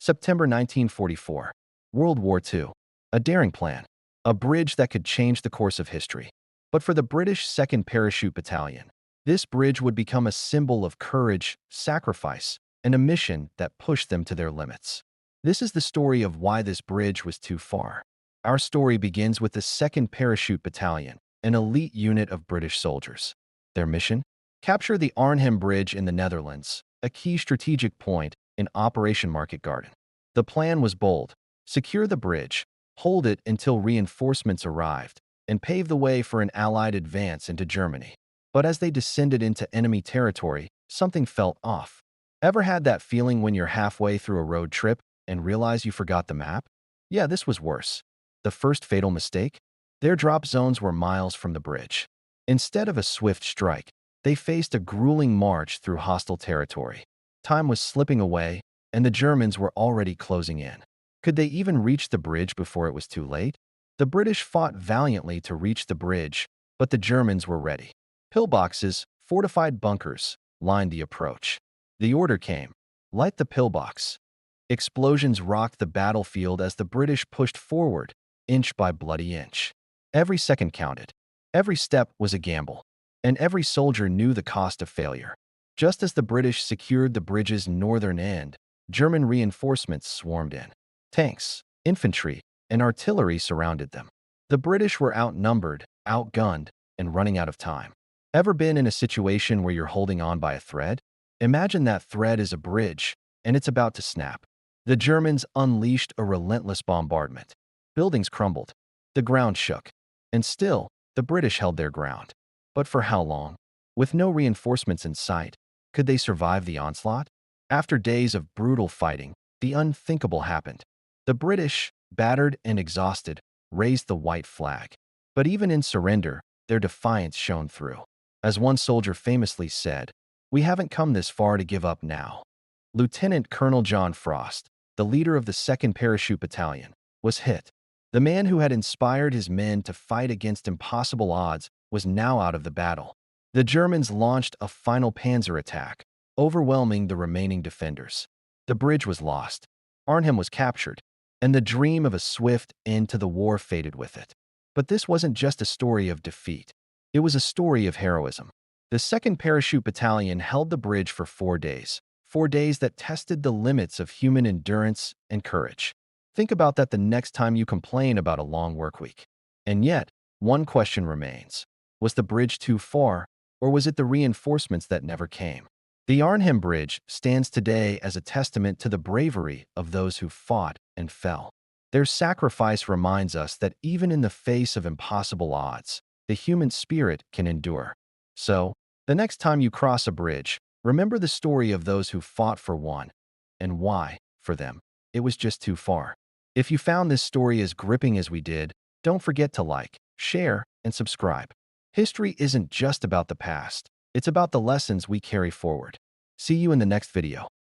September 1944. World War II. A daring plan. A bridge that could change the course of history. But for the British 2nd Parachute Battalion, this bridge would become a symbol of courage, sacrifice, and a mission that pushed them to their limits. This is the story of why this bridge was too far. Our story begins with the 2nd Parachute Battalion, an elite unit of British soldiers. Their mission? Capture the Arnhem Bridge in the Netherlands, a key strategic point in Operation Market Garden. The plan was bold. Secure the bridge, hold it until reinforcements arrived, and pave the way for an Allied advance into Germany. But as they descended into enemy territory, something felt off. Ever had that feeling when you're halfway through a road trip and realize you forgot the map? Yeah, this was worse. The first fatal mistake? Their drop zones were miles from the bridge. Instead of a swift strike, they faced a grueling march through hostile territory. Time was slipping away, and the Germans were already closing in. Could they even reach the bridge before it was too late? The British fought valiantly to reach the bridge, but the Germans were ready. Pillboxes, fortified bunkers, lined the approach. The order came: light the pillbox. Explosions rocked the battlefield as the British pushed forward, inch by bloody inch. Every second counted. Every step was a gamble. And every soldier knew the cost of failure. Just as the British secured the bridge's northern end, German reinforcements swarmed in. Tanks, infantry, and artillery surrounded them. The British were outnumbered, outgunned, and running out of time. Ever been in a situation where you're holding on by a thread? Imagine that thread is a bridge, and it's about to snap. The Germans unleashed a relentless bombardment. Buildings crumbled. The ground shook. And still, the British held their ground. But for how long? With no reinforcements in sight, could they survive the onslaught? After days of brutal fighting, the unthinkable happened. The British, battered and exhausted, raised the white flag. But even in surrender, their defiance shone through. As one soldier famously said, "We haven't come this far to give up now." Lieutenant Colonel JohnFrost, the leader of the 2nd Parachute Battalion, was hit. The man who had inspired his men to fight against impossible odds was now out of the battle. The Germans launched a final panzer attack, overwhelming the remaining defenders. The bridge was lost, Arnhem was captured, and the dream of a swift end to the war faded with it. But this wasn't just a story of defeat. It was a story of heroism. The 2nd Parachute Battalion held the bridge for 4 days. 4 days that tested the limits of human endurance and courage. Think about that the next time you complain about a long work week. And yet, one question remains. Was the bridge too far, or was it the reinforcements that never came? The Arnhem Bridge stands today as a testament to the bravery of those who fought and fell. Their sacrifice reminds us that even in the face of impossible odds, the human spirit can endure. So, the next time you cross a bridge, remember the story of those who fought for one, and why, for them, it was just too far. If you found this story as gripping as we did, don't forget to like, share, and subscribe. History isn't just about the past, it's about the lessons we carry forward. See you in the next video.